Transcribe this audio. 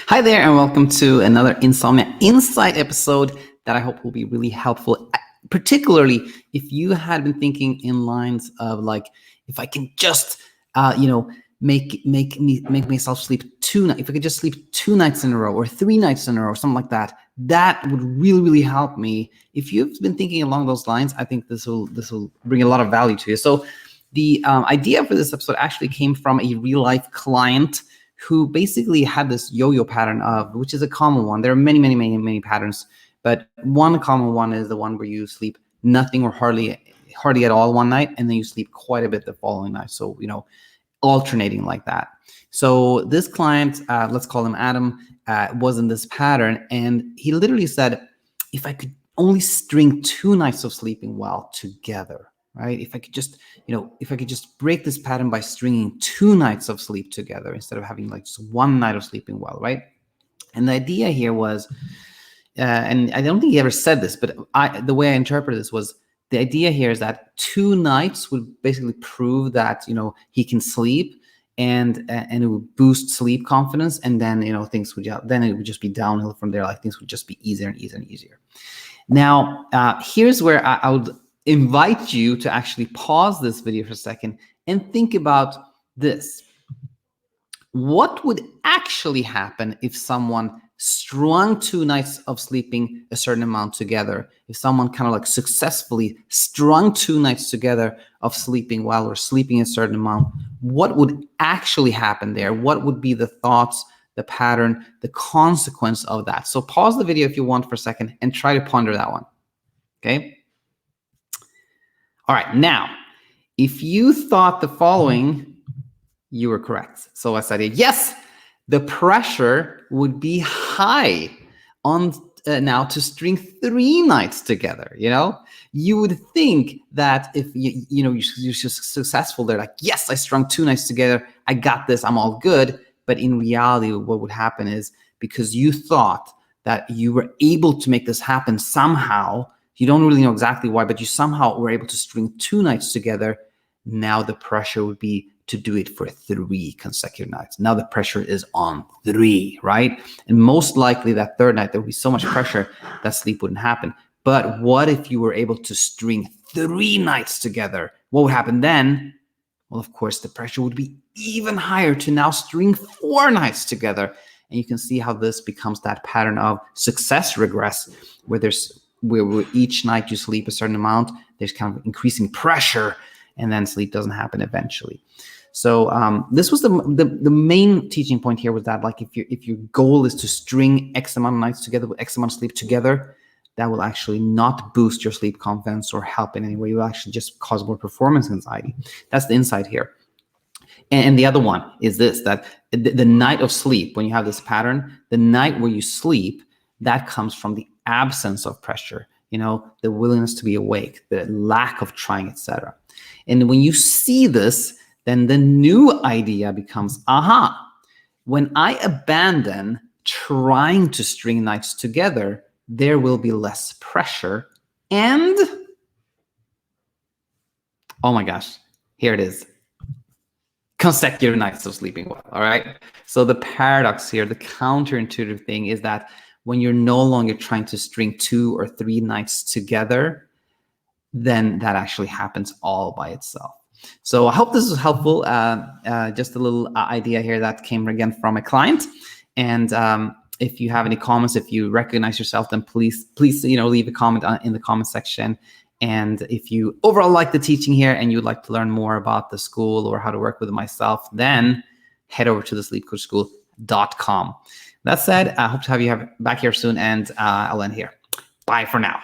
Hi there, and welcome to another Insomnia Insight episode that I hope will be really helpful, particularly if you had been thinking in lines of like, if I can just, make myself sleep if I could just sleep 2 nights in a row or 3 nights in a row, or something like that, that would really help me. If you've been thinking along those lines, I think this will bring a lot of value to you. So the idea for this episode actually came from a real life client who basically had this yo-yo pattern which is a common one. There are many patterns, but one common one is the one where you sleep nothing or hardly at all one night, and then you sleep quite a bit the following night. So, alternating like that. So this client, let's call him Adam, was in this pattern, and he literally said, if I could only string 2 nights of sleeping well together, right? If I could just break this pattern by stringing 2 nights of sleep together instead of having like just 1 night of sleeping well, right? And the idea here was, and I don't think he ever said this, but the way I interpreted this was, the idea here is that 2 nights would basically prove that, he can sleep, and it would boost sleep confidence, and then, things would, then it would just be downhill from there. Like things would just be easier and easier and easier. Now, here's where I would invite you to actually pause this video for a second and think about this. What would actually happen if someone strung 2 nights of sleeping a certain amount together? If someone kind of like successfully strung 2 nights together of sleeping well or sleeping a certain amount, what would actually happen there? What would be the thoughts, the pattern, the consequence of that? So pause the video if you want for a second and try to ponder that one. Okay. All right. Now, if you thought the following, you were correct. So I said, yes, the pressure would be high on now to string 3 nights together. You would think that if you're successful, they're like, yes, I strung 2 nights together, I got this, I'm all good. But in reality, what would happen is, because you thought that you were able to make this happen somehow, you don't really know exactly why, but you somehow were able to string 2 nights together. Now the pressure would be to do it for 3 consecutive nights. Now the pressure is on 3, right? And most likely that 3rd night, there would be so much pressure that sleep wouldn't happen. But what if you were able to string 3 nights together? What would happen then? Well, of course, the pressure would be even higher to now string 4 nights together. And you can see how this becomes that pattern of success regress, where each night you sleep a certain amount, there's kind of increasing pressure, and then sleep doesn't happen eventually. So this was the main teaching point here, was that like if your goal is to string X amount of nights together with X amount of sleep together, that will actually not boost your sleep confidence or help in any way. It will actually just cause more performance anxiety. That's the insight here. And the other one is this, that the night of sleep, when you have this pattern, the night where you sleep, that comes from the absence of pressure, the willingness to be awake, the lack of trying, etc. And when you see this, then the new idea becomes, when I abandon trying to string nights together, there will be less pressure, and oh my gosh, here it is. Consecutive nights of sleeping well. All right. So the paradox here, the counterintuitive thing, is that when you're no longer trying to string 2 or 3 nights together, then that actually happens all by itself. So I hope this was helpful. Just a little idea here that came again from a client. And if you have any comments, if you recognize yourself, then please leave a comment in the comment section. And if you overall like the teaching here and you'd like to learn more about the school or how to work with it myself, then head over to thesleepcoachschool.com. That said, I hope to have you back here soon, and I'll end here. Bye for now.